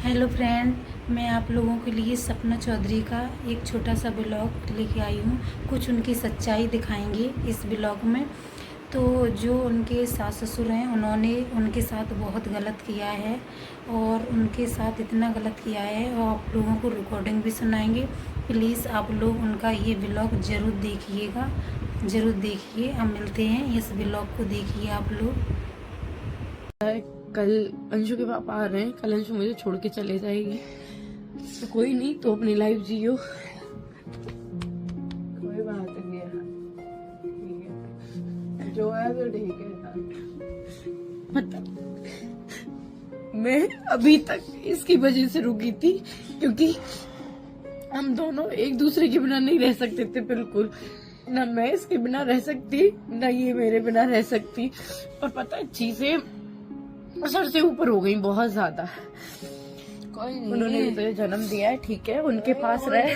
Hello friend, मैं आप लोगों के लिए सपना चौधरी का एक छोटा सा ब्लॉग लेके आई हूँ। कुछ उनकी सच्चाई दिखाएंगे इस ब्लॉग में। तो जो उनके सास ससुर हैं, उन्होंने उनके साथ बहुत गलत किया है और उनके साथ इतना गलत किया है और आप लोगों को रिकॉर्डिंग भी सुनाएंगे। प्लीज़ आप लोग उनका ये ब्लॉग ज़रूर देखिएगा, ज़रूर देखिए। हम मिलते हैं, इस ब्लॉग को देखिए आप लोग। कल अंशु के पापा आ रहे हैं। कल अंशु मुझे छोड़ के चले जाएगी, तो कोई नहीं, तो अपनी लाइफ जियो। कोई बात नहीं है, ठीक है, जो है तो ठीक है। मतलब मैं अभी तक इसकी वजह से रुकी थी, क्योंकि हम दोनों एक दूसरे के बिना नहीं रह सकते थे, बिल्कुल ना मैं इसके बिना रह सकती, ना ये मेरे बिना रह सकती। और पता है, चीजें सर से ऊपर हो गई बहुत ज्यादा। कोई नहीं, उन्होंने मुझे जन्म दिया है, ठीक है, उनके पास रहे।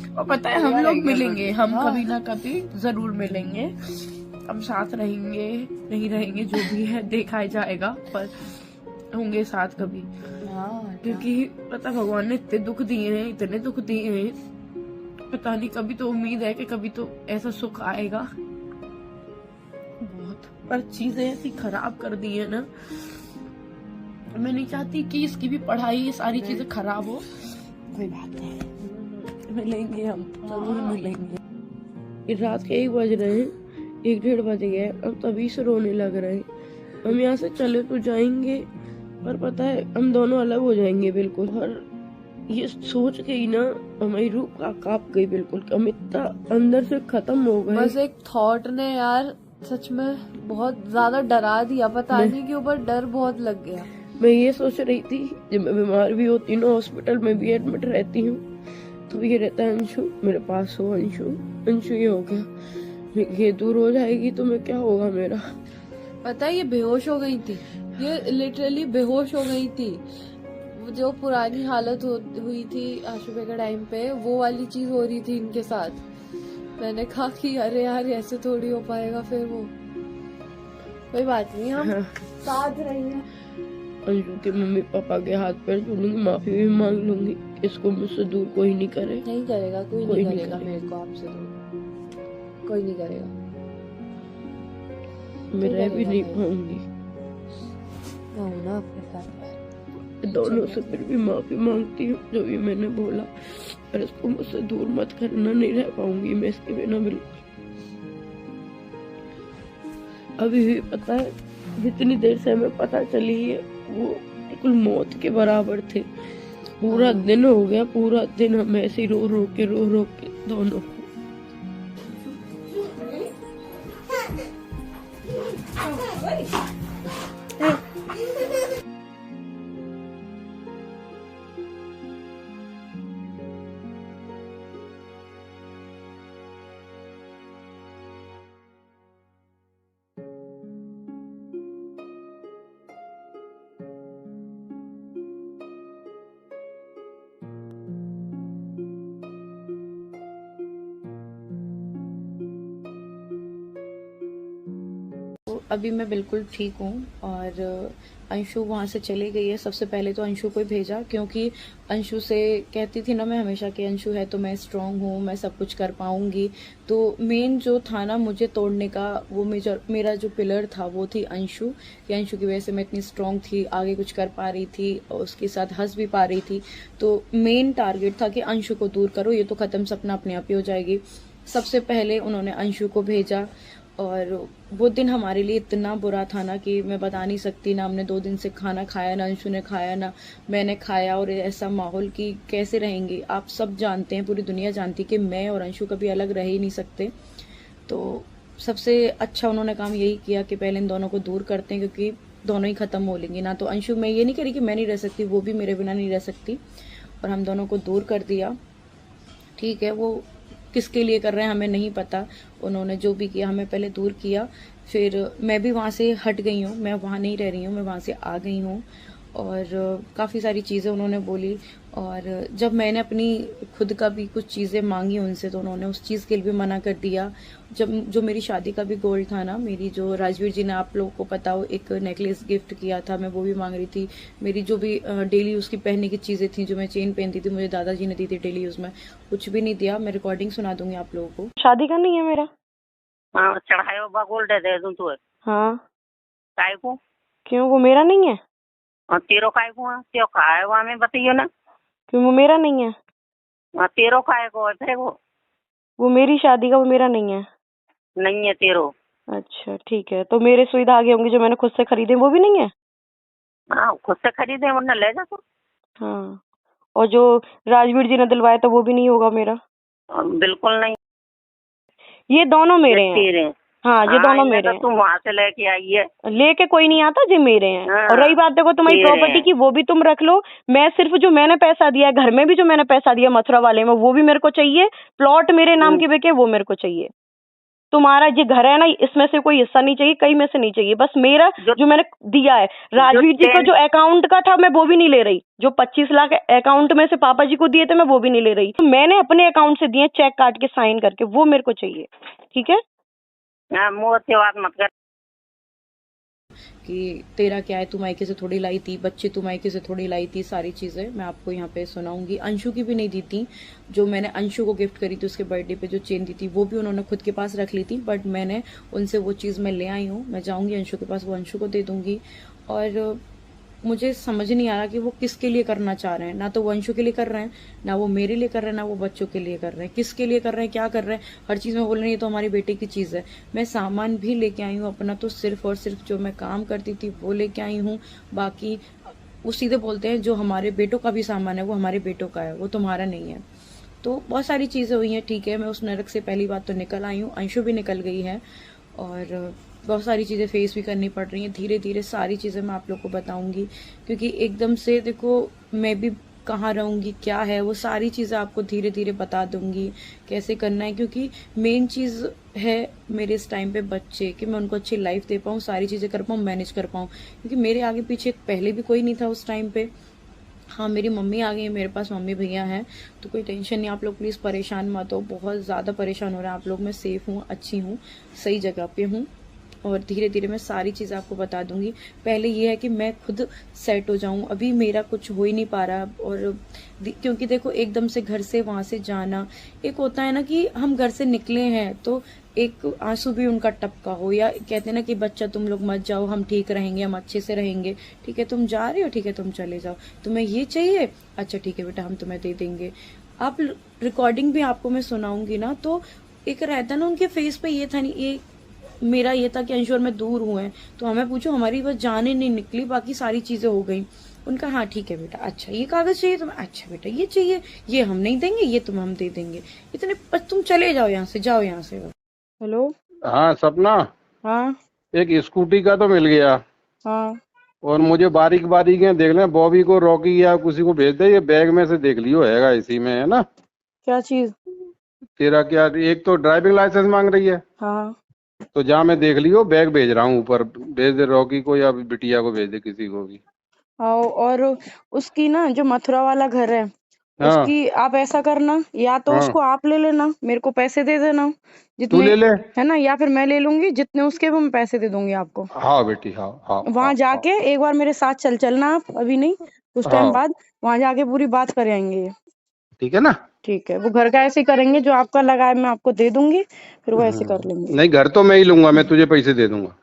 और पता है, हम लोग मिलेंगे, हम कभी ना कभी जरूर मिलेंगे। हम साथ रहेंगे, नहीं रहेंगे, जो भी है देखा जाएगा, पर होंगे साथ कभी। क्योंकि पता, भगवान ने इतने दुख दिए हैं, इतने दुख दिए हैं, पता नहीं, कभी तो उम्मीद है कि कभी तो ऐसा सुख आएगा। बहुत, पर चीजें ऐसी खराब कर दी है ना, मैं नहीं चाहती कि इसकी भी पढ़ाई, ये सारी चीजें खराब हो। कोई बात नहीं, मिलेंगे, हम जरूर मिलेंगे। रात के 1 बज रहे हैं, 1-1:30 बज गए, अब तभी से रोने लग रहे हैं। हम यहाँ से चले तो जाएंगे, पर पता है हम दोनों अलग हो जाएंगे बिल्कुल। और ये सोच के ही ना हमारी रूह कांप गई बिल्कुल, हम इतना अंदर से खत्म हो गए। बस एक थॉट ने यार सच में बहुत ज्यादा डरा दिया, पता नहीं क्यों, पर डर बहुत लग गया। मैं ये सोच रही थी, जब मैं बीमार भी होती हूँ, हॉस्पिटल में भी एडमिट रहती हूँ, तो ये रहता है अंशु मेरे पास हो, अंशु अंशु ये हो गया, ये दूर हो जाएगी तो मैं क्या होगा मेरा। पता है, ये बेहोश हो गई थी, ये लिटरली बेहोश हो गई थी। जो पुरानी हालत हुई थी आशुबे के टाइम पे, वो वाली चीज हो रही थी इनके साथ। मैंने कहा कि अरे यार, ऐसे थोड़ी हो पाएगा। फिर वो कोई बात नहीं, हम साथ रहेंगे। अंशु के मम्मी पापा के हाथ पैर छूलूंगी, माफी भी मांग लूंगी, इसको मुझसे दूर कोई नहीं करे। नहीं करेगा, कोई नहीं करेगा मेरे को आपसे दूर, कोई नहीं करेगा। मैं रह भी नहीं पाऊंगी ना अपने साथ। दोनों से फिर भी माफी मांगती हूँ जो भी मैंने बोला, पर इसको मुझसे दूर मत करना, नहीं रह पाऊंगी मैं इसके बिना बिल्कुल। अभी भी पता है, जितनी देर से हमें पता चली है, वो बिल्कुल मौत के बराबर थे। पूरा दिन हो गया, पूरा दिन हम ऐसे रो रो के दोनों। अभी मैं बिल्कुल ठीक हूँ, और अंशु वहाँ से चली गई है। सबसे पहले तो अंशु को ही भेजा, क्योंकि अंशु से कहती थी ना मैं हमेशा कि अंशु है तो मैं स्ट्रांग हूँ, मैं सब कुछ कर पाऊंगी। तो मेन जो था ना मुझे तोड़ने का, वो मेरा जो पिलर था वो थी अंशु, कि अंशु की वजह से मैं इतनी स्ट्रांग थी, आगे कुछ कर पा रही थी और उसके साथ हंस भी पा रही थी। तो मेन टारगेट था कि अंशु को दूर करो, ये तो खत्म, सपना अपने आप ही हो जाएगी। सबसे पहले उन्होंने अंशु को भेजा, और वो दिन हमारे लिए इतना बुरा था ना कि मैं बता नहीं सकती। ना हमने 2 दिन से खाना खाया, ना अंशु ने खाया, ना मैंने खाया। और ऐसा माहौल कि कैसे रहेंगे, आप सब जानते हैं, पूरी दुनिया जानती है कि मैं और अंशु कभी अलग रह ही नहीं सकते। तो सबसे अच्छा उन्होंने काम यही किया कि पहले इन दोनों को दूर करते हैं, क्योंकि दोनों ही खत्म हो लेंगे ना। तो अंशु, मैं ये नहीं कह रही कि मैं नहीं रह सकती, वो भी मेरे बिना नहीं रह सकती, और हम दोनों को दूर कर दिया। ठीक है, वो किसके लिए कर रहे हैं हमें नहीं पता, उन्होंने जो भी किया हमें पहले दूर किया। फिर मैं भी वहाँ से हट गई हूँ, मैं वहाँ नहीं रह रही हूँ, मैं वहाँ से आ गई हूँ। और काफ़ी सारी चीज़ें उन्होंने बोली। और जब मैंने अपनी खुद का भी कुछ चीज़ें मांगी उनसे, तो उन्होंने उस चीज़ के लिए भी मना कर दिया। जब जो मेरी शादी का भी गोल्ड था ना, मेरी जो राजवीर जी ने, आप लोगों को पता हो, एक नेकलेस गिफ्ट किया था, मैं वो भी मांग रही थी। मेरी जो भी डेली यूज़ की पहनने की चीज़ें थी, जो मैं चेन पहनती थी, मुझे दादाजी ने दी थी डेली यूज़ में, कुछ भी नहीं दिया। मैं रिकॉर्डिंग सुना दूंगी आप लोगों को। शादी का नहीं है मेरा। हाँ चढ़ायो बा गोल्ड दे दूं तू हाँ, काय को क्यों, वो मेरा नहीं है? और तेरो काय को है त्यो काय वो हमें बताइयो ना। क्यों, वो मेरा नहीं है? तेरो काय को है तेरे को वो मेरी शादी का, वो मेरा नहीं है। नहीं है तेरो। अच्छा ठीक है, तो मेरे सुई धागे होंगे जो मैंने खुद से खरीदे, वो भी नहीं है? हाँ खुद से खरीदे वरना ले जा तू। हाँ, और जो राजवीर जी ने दिलवाया था वो भी नहीं होगा मेरा? बिल्कुल नहीं। ये दोनों ये मेरे हैं। तेरे हैं। हाँ, ये दोनों इन्हें मेरे तो हैं। तुम वहाँ से लेके आई है। लेके कोई नहीं आता, जी मेरे हैं। हाँ, और रही बात देखो तुम्हारी तेरे प्रॉपर्टी हैं। की, वो भी तुम रख लो। मैं सिर्फ जो मैंने पैसा दिया है, घर में भी जो मैंने पैसा दिया मथुरा वाले में, वो भी मेरे को चाहिए। प्लॉट मेरे नाम के बिके, वो मेरे को चाहिए। तुम्हारा ये घर है ना, इसमें से कोई हिस्सा नहीं चाहिए, कहीं में से नहीं चाहिए, बस मेरा जो मैंने दिया है। राजवीर जी का जो अकाउंट का था, मैं वो भी नहीं ले रही। जो 25 लाख अकाउंट में से पापा जी को दिए थे, मैं वो भी नहीं ले रही। तो मैंने अपने अकाउंट से दिए, चेक काट के साइन करके, वो मेरे को चाहिए। ठीक है, मुँह से बात मत कर। कि तेरा क्या है, तू मायके से थोड़ी लाई थी, बच्चे तू मायके से थोड़ी लाई थी, सारी चीज़ें मैं आपको यहाँ पे सुनाऊंगी। अंशु की भी नहीं दी थी। जो मैंने अंशु को गिफ्ट करी थी उसके बर्थडे पे, जो चेन दी थी, वो भी उन्होंने खुद के पास रख ली थी, बट मैंने उनसे वो चीज़ मैं ले आई हूँ। मैं जाऊँगी अंशु के पास, वो अंशु को दे दूँगी। और मुझे समझ नहीं आ रहा कि वो किसके लिए करना चाह रहे हैं। ना तो वो अंशु के लिए कर रहे हैं, ना वो मेरे लिए कर रहे हैं, ना वो बच्चों के लिए कर रहे हैं। किसके लिए कर रहे हैं, क्या कर रहे हैं, हर चीज़ में बोल रहे हैं ये तो हमारी बेटे की चीज़ है। मैं सामान भी लेके आई हूँ अपना, तो सिर्फ और सिर्फ जो मैं काम करती थी वो लेके आई हूँ। बाकी वो सीधे बोलते हैं जो हमारे बेटों का भी सामान है वो हमारे बेटों का है, वो तुम्हारा नहीं है। तो बहुत सारी चीज़ें हुई हैं। ठीक है, मैं उस नरक से पहली बात तो निकल आई हूँ, अंशु भी निकल गई है। और बहुत सारी चीज़ें फेस भी करनी पड़ रही हैं। धीरे धीरे सारी चीज़ें मैं आप लोग को बताऊंगी, क्योंकि एकदम से देखो मैं भी कहाँ रहूंगी, क्या है, वो सारी चीज़ें आपको धीरे धीरे बता दूंगी कैसे करना है। क्योंकि मेन चीज़ है मेरे इस टाइम पे बच्चे, कि मैं उनको अच्छी लाइफ दे पाऊँ, सारी चीज़ें कर पाऊँ, मैनेज कर पाऊँ। क्योंकि मेरे आगे पीछे पहले भी कोई नहीं था उस टाइम पे। हाँ, मेरी मम्मी आ गई है, मेरे पास मम्मी भैया हैं, तो कोई टेंशन नहीं। आप लोग प्लीज़ परेशान मत हो, बहुत ज़्यादा परेशान हो रहे हैं आप लोग। मैं सेफ हूँ, अच्छी हूँ, सही जगह पे हूँ। और धीरे धीरे मैं सारी चीज़ें आपको बता दूंगी। पहले ये है कि मैं खुद सेट हो जाऊं, अभी मेरा कुछ हो ही नहीं पा रहा। और क्योंकि देखो एकदम से घर से वहां से जाना, एक होता है ना कि हम घर से निकले हैं तो एक आंसू भी उनका टपका हो, या कहते हैं ना कि बच्चा तुम लोग मत जाओ, हम ठीक रहेंगे, हम अच्छे से रहेंगे। ठीक है, तुम जा रहे हो, ठीक है तुम चले जाओ, तुम्हें ये चाहिए, अच्छा ठीक है बेटा हम तुम्हें दे देंगे। आप रिकॉर्डिंग भी आपको मैं सुनाऊंगी ना, तो एक रहता ना उनके फेस पे, ये था नहीं, ये मेरा ये था कि अंशु और मैं दूर हुए हैं, तो हमें पूछो हमारी बस जाने नहीं निकली, बाकी सारी चीजें हो गई। उनका हाँ ठीक है बेटा, अच्छा ये कागज चाहिए तुम्हें, अच्छा बेटा ये चाहिए, ये हम नहीं देंगे, ये तुम्हें हम दे देंगे, इतने बस तुम चले जाओ यहाँ से, जाओ यहाँ से। हेलो, हाँ सपना, हाँ एक स्कूटी का तो मिल गया। हाँ, और मुझे बारीक बारीक है देख ले, बॉबी को, रॉकी या किसी को भेज दे, ये बैग में से देख लियो, हैगा इसी में, है ना। क्या चीज? तेरा क्या, एक तो ड्राइविंग लाइसेंस मांग रही है, हाँ, तो जा मैं देख लियो, बैग भेज रहा हूँ ऊपर, भेज दे रॉकी को या बिटिया को, भेज दे किसी को भी। आओ। और उसकी ना जो मथुरा वाला घर है, हाँ उसकी आप ऐसा करना, या तो हाँ, उसको आप ले लेना, मेरे को पैसे दे देना तू जितने, ले ले। है ना, या फिर मैं ले लूंगी जितने उसके, वो मैं पैसे दे दूंगी आपको। हाँ बेटी, हाँ हाँ हाँ वहां जाके एक बार मेरे साथ चलना आप, अभी नहीं कुछ हाँ टाइम हाँ, बाद, वहां जाके पूरी बात कर आएंगे ये। ठीक है ना। ठीक है, वो घर का ऐसे ही करेंगे, जो आपका लगा है मैं आपको दे दूंगी, फिर वो ऐसे कर लेंगे। नहीं, घर तो मैं ही लूंगा, मैं तुझे पैसे दे दूंगा।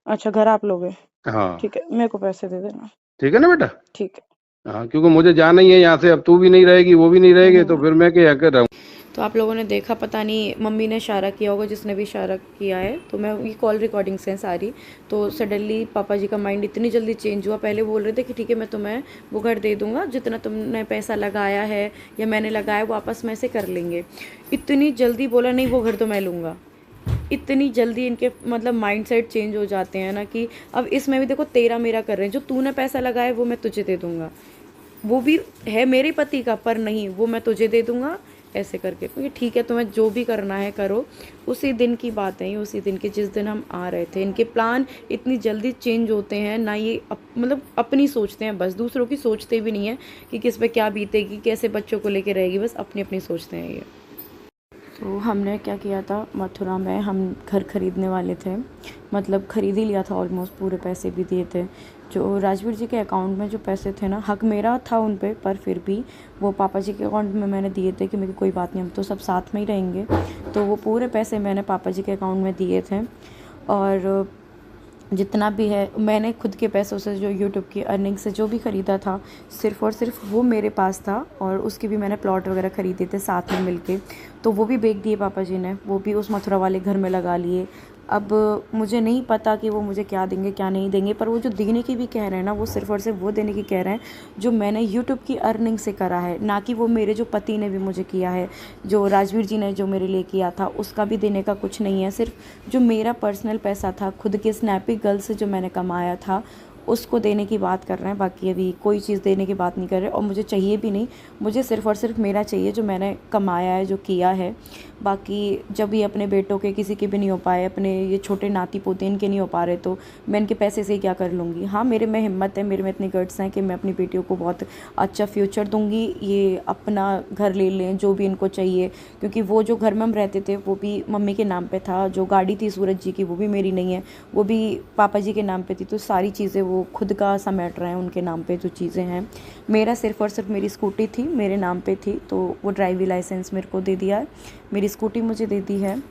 अच्छा, घर आप लोगे? हाँ ठीक है, मेरे को पैसे दे देना। ठीक है ना बेटा। ठीक है। हाँ, क्योंकि मुझे जाना ही है यहाँ से, अब तू भी नहीं रहेगी, वो भी नहीं रहेगी, तो फिर मैं क्या कर रहा हूँ। तो आप लोगों ने देखा, पता नहीं मम्मी ने इशारा किया होगा, जिसने भी इशारा किया है, तो मैं ये कॉल रिकॉर्डिंग्स हैं सारी। तो सडनली पापा जी का माइंड इतनी जल्दी चेंज हुआ। पहले बोल रहे थे कि ठीक है मैं तुम्हें वो घर दे दूंगा, जितना तुमने पैसा लगाया है या मैंने लगाया वो आपस में से कर लेंगे। इतनी जल्दी बोला नहीं, वो घर तो मैं लूँगा। इतनी जल्दी इनके मतलब माइंड सेट चेंज हो जाते हैं ना, कि अब इसमें भी देखो तेरा मेरा कर रहे हैं। जो तूने पैसा लगाया वो मैं तुझे दे दूंगा, वो भी है मेरे पति का, पर नहीं वो मैं तुझे दे दूंगा, ऐसे करके। क्योंकि ठीक है, तुम्हें जो भी करना है करो। उसी दिन की बात है, उसी दिन की जिस दिन हम आ रहे थे। इनके प्लान इतनी जल्दी चेंज होते हैं ना, ये मतलब अपनी सोचते हैं बस, दूसरों की सोचते भी नहीं है कि किस पे क्या बीतेगी, कैसे बच्चों को लेके रहेगी, बस अपनी अपनी सोचते हैं ये। तो हमने क्या किया था, मथुरा में हम घर ख़रीदने वाले थे, मतलब ख़रीद ही लिया था ऑलमोस्ट, पूरे पैसे भी दिए थे। जो राजवीर जी के अकाउंट में जो पैसे थे ना, हक मेरा था उन पे, पर फिर भी वो पापा जी के अकाउंट में मैंने दिए थे कि मेरी कोई बात नहीं, हम तो सब साथ में ही रहेंगे। तो वो पूरे पैसे मैंने पापा जी के अकाउंट में दिए थे। और जितना भी है मैंने खुद के पैसों से, जो यूट्यूब की अर्निंग से जो भी ख़रीदा था, सिर्फ़ और सिर्फ वो मेरे पास था। और उसके भी मैंने प्लॉट वगैरह ख़रीदे थे साथ में मिलके, तो वो भी बेच दिए पापा जी ने, वो भी उस मथुरा वाले घर में लगा लिए। अब मुझे नहीं पता कि वो मुझे क्या देंगे क्या नहीं देंगे, पर वो जो देने की भी कह रहे हैं ना, वो सिर्फ़ और सिर्फ वो देने की कह रहे हैं जो मैंने यूट्यूब की अर्निंग से करा है, ना कि वो मेरे जो पति ने भी मुझे किया है, जो राजवीर जी ने जो मेरे लिए किया था, उसका भी देने का कुछ नहीं है। सिर्फ जो मेरा पर्सनल पैसा था, खुद के स्नैपी गर्ल से जो मैंने कमाया था, उसको देने की बात कर रहे हैं। बाकी अभी कोई चीज़ देने की बात नहीं कर रहे, और मुझे चाहिए भी नहीं। मुझे सिर्फ़ और सिर्फ मेरा चाहिए जो मैंने कमाया है, जो किया है। बाकी जब ये अपने बेटों के किसी के भी नहीं हो पाए, अपने ये छोटे नाती पोते इनके नहीं हो पा रहे, तो मैं इनके पैसे से ही क्या कर लूँगी। हाँ, मेरे में हिम्मत है, मेरे में इतनी गट्स हैं कि मैं अपनी बेटियों को बहुत अच्छा फ्यूचर दूँगी, ये अपना घर ले लें जो भी इनको चाहिए। क्योंकि वो जो घर में हम रहते थे वो भी मम्मी के नाम पे था, जो गाड़ी थी सूरज जी की वो भी मेरी नहीं है, वो भी पापा जी के नाम पे थी। तो सारी चीज़ें वो खुद का समेट रहे हैं, उनके नाम पे जो चीज़ें हैं। मेरा सिर्फ़ और सिर्फ मेरी स्कूटी थी, मेरे नाम पे थी, तो वो ड्राइविंग लाइसेंस मेरे को दे दिया है, मेरी स्कूटी मुझे दे दी है।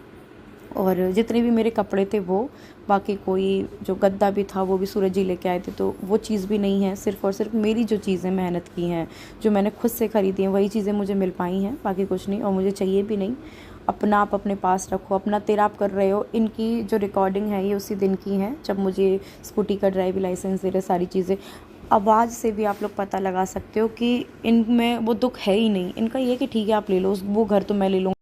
और जितने भी मेरे कपड़े थे वो, बाकी कोई जो गद्दा भी था वो भी सूरज जी लेके आए थे, तो वो चीज़ भी नहीं है। सिर्फ़ और सिर्फ मेरी जो चीज़ें मेहनत की हैं, जो मैंने खुद से ख़रीदी हैं, वही चीज़ें मुझे मिल पाई हैं, बाकी कुछ नहीं, और मुझे चाहिए भी नहीं। अपना आप अपने पास रखो, अपना तेरा आप कर रहे हो। इनकी जो रिकॉर्डिंग है ये उसी दिन की है जब मुझे स्कूटी का ड्राइविंग लाइसेंस दे रहे, सारी चीज़ें। आवाज़ से भी आप लोग पता लगा सकते हो कि इनमें वो दुख है ही नहीं। इनका ये कि ठीक है आप ले लो, वो घर तो मैं ले लूँगा।